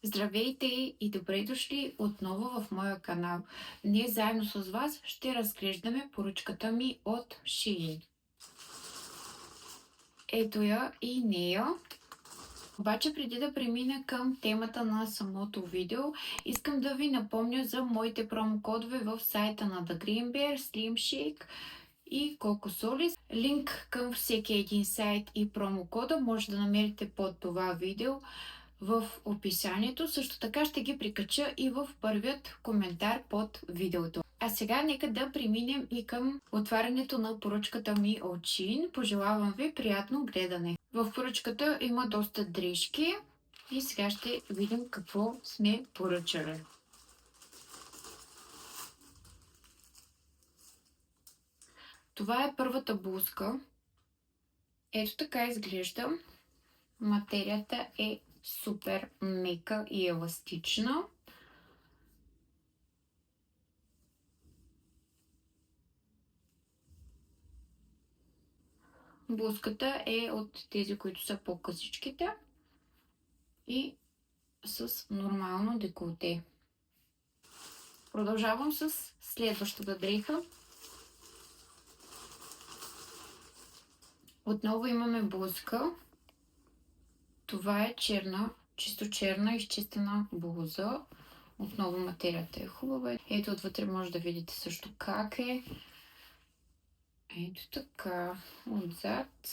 Здравейте и добре дошли отново в моя канал. Днес заедно с вас ще разглеждаме поръчката ми от Shein. Ето я и нея. Обаче преди да премина към темата на самото видео, искам да ви напомня за моите промокодове в сайта на The Green Bear, Slim Shake и Cocosolis. Линк към всеки един сайт и промокода може да намерите под това видео в описанието. Също така ще ги прикача и в първият коментар под видеото. А сега нека да преминем и към отварянето на поръчката ми от Shein. Пожелавам ви приятно гледане. В поръчката има доста дрежки и сега ще видим какво сме поръчали. Това е първата блузка. Ето така изглежда. Материята е супер мека и еластична. Блузката е от тези, които са по-късичките и с нормално деколте. Продължавам с следващата дреха. Отново имаме блузка. Това е черна, чисто черна, изчистена блуза. Отново материята е хубава. Ето отвътре може да видите също как е. Ето така. Отзад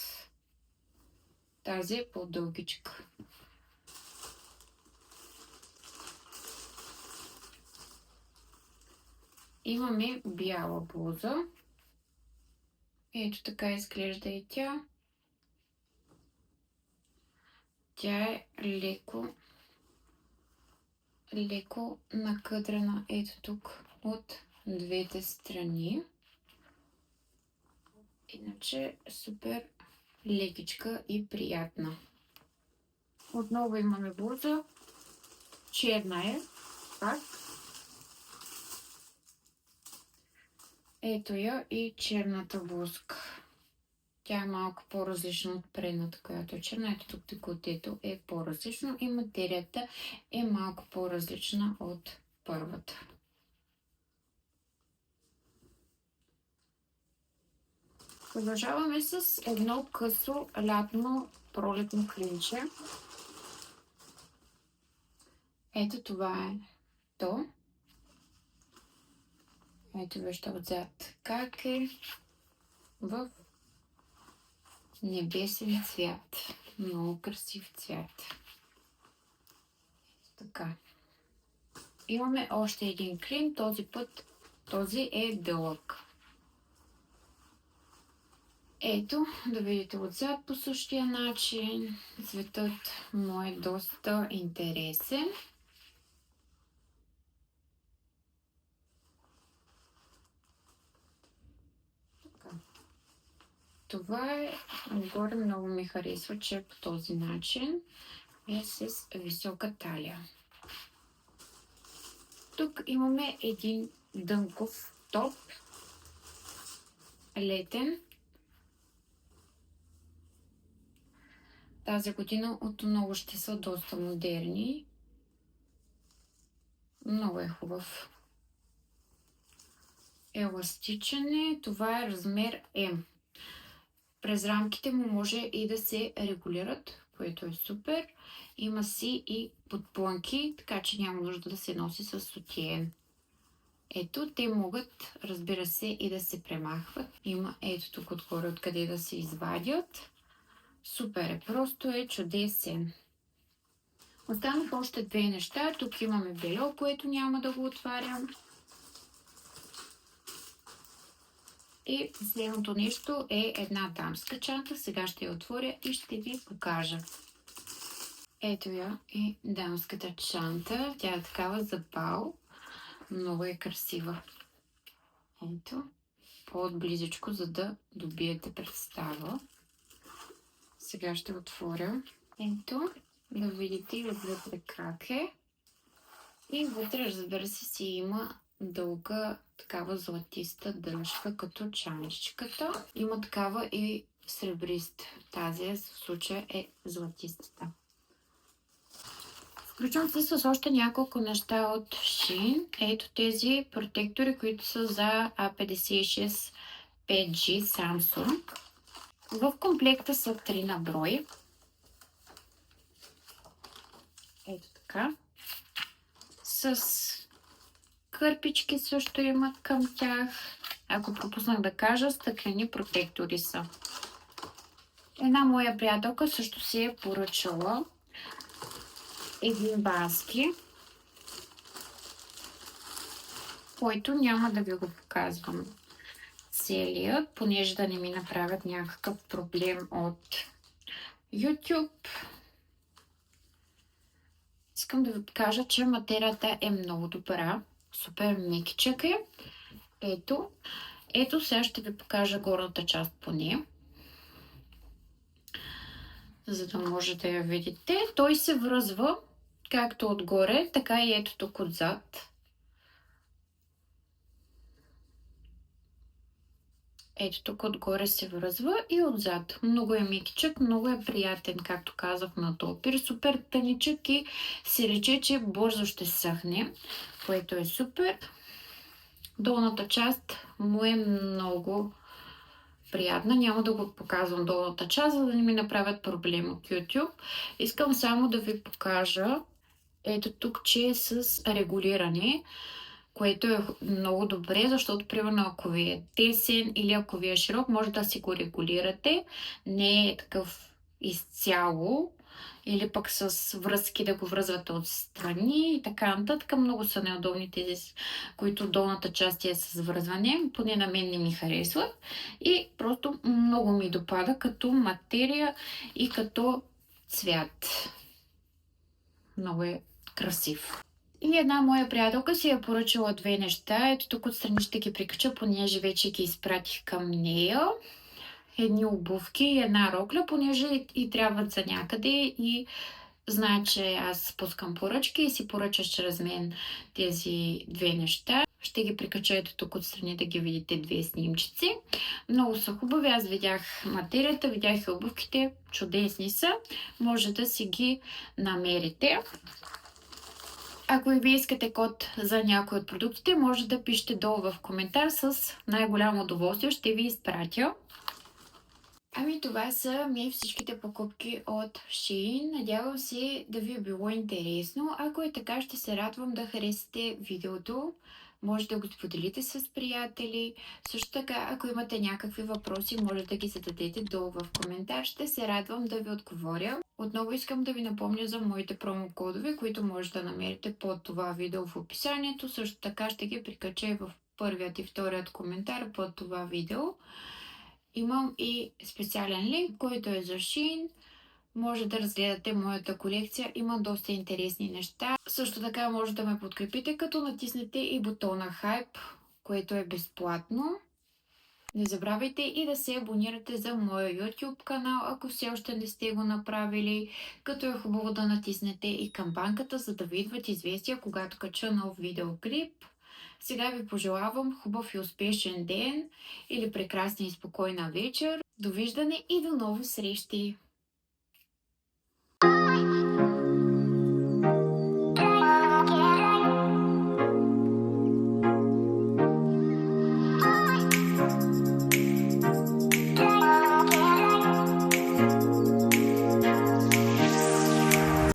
тази е по-дългичка. Имаме бяла блуза. Ето така изглежда и тя. Тя е леко накъдрена ето тук от двете страни. Иначе супер лекичка и приятна. Отново имаме блуза. Черна е. Пак. Ето я и черната блузка. Тя е малко по-различна от предната, която е черна. Ето тук деколтето е по-различно и материята е малко по-различна от първата. Продължаваме с едно късо лятно пролетно клинче. Ето това е то. Ето вижте отзад как е в небесен цвят. Много красив цвят. Така. Имаме още един клин. Този е дълъг. Ето, да видите отзад по същия начин. Цветът му е доста интересен. Това е отгоре, много ми харесва, че по този начин е с висока талия. Тук имаме един дънков топ, летен. Тази година отново ще са доста модерни. Много е хубав. Еластичен е. Това е размер М. През рамките му може и да се регулират, което е супер. Има си и подплънки, така че няма нужда да се носи с сутиен. Ето, те могат, разбира се, и да се премахват. Има ето тук отгоре откъде да се извадят. Супер е, просто е чудесен. Останаха още две неща. Тук имаме бельо, което няма да го отварям. И последното нещо е една дамска чанта. Сега ще я отворя и ще ви покажа. Ето я и дамската чанта. Тя е такава за бал. Много е красива. Ето. По-отблизичко, за да добиете представа. Сега ще отворя. Ето. Да видите и отвътре как е. И вътре, разбира се, си има дълга такава златиста дръжка, като чанчичката. Има такава и сребриста. Тази в случая е златистата. Включвам се с още няколко неща от Shein. Ето тези протектори, които са за A56 5G Samsung. В комплекта са 3 на брой. Ето така. С кърпички също има към тях. Ако пропуснах да кажа, стъклени протектори са. Една моя приятелка също си е поръчала един баски, който няма да ви го показвам целият, понеже да не ми направят някакъв проблем от YouTube. Искам да ви покажа, че материята е много добра. Супер мекичък е. Ето сега ще ви покажа горната част поне, за да може да я видите. Той се връзва както отгоре, така и ето тук отзад. Ето тук отгоре се връзва и отзад. Много е мекичък, много е приятен, както казах на допир. Супер тъничък и се рече, че бързо ще съхне, което е супер. Долната част му е много приятна. Няма да го показвам долната част, за да не ми направят проблем от YouTube. Искам само да ви покажа ето тук, че е с регулиране, което е много добре, защото примерно ако ви е тесен или ако ви е широк, може да си го регулирате. Не е такъв изцяло или пък с връзки да го връзвате отстрани и така нататък. Много са неудобни тези, които долната част е с връзване. Поне на мен не ми харесват. И просто много ми допада като материя и като цвят. Много е красив. И една моя приятелка си е поръчала две неща. Ето тук отстрани ще ги прикача, понеже вече ги изпратих към нея. Едни обувки и една рокля, понеже и трябват за някъде и знае, че аз пускам поръчки и си поръчаш чрез мен тези две неща. Ще ги прикача ето тук отстрани да ги видите две снимчици. Много са хубави. Аз видях материята, видях и обувките. Чудесни са. Може да си ги намерите. Ако и вие искате код за някой от продуктите, може да пишете долу в коментар. С най-голямо удоволствие ще ви изпратя. Ами това са ми всичките покупки от Shein. Надявам се да ви е било интересно. Ако е така, ще се радвам да харесате видеото. Може да го споделите с приятели. Също така, ако имате някакви въпроси, може да ги зададете долу в коментар. Ще се радвам да ви отговоря. Отново искам да ви напомня за моите промокодове, които може да намерите под това видео в описанието. Също така ще ги прикача и в първият и вторият коментар под това видео. Имам и специален линк, който е за Shein. Може да разгледате моята колекция. Има доста интересни неща. Също така може да ме подкрепите, като натиснете и бутона Hype, което е безплатно. Не забравяйте и да се абонирате за моя YouTube канал, ако все още не сте го направили, като е хубаво да натиснете и камбанката, за да ви идват известия, когато кача нов видеоклип. Сега ви пожелавам хубав и успешен ден или прекрасна и спокойна вечер. Довиждане и до нови срещи!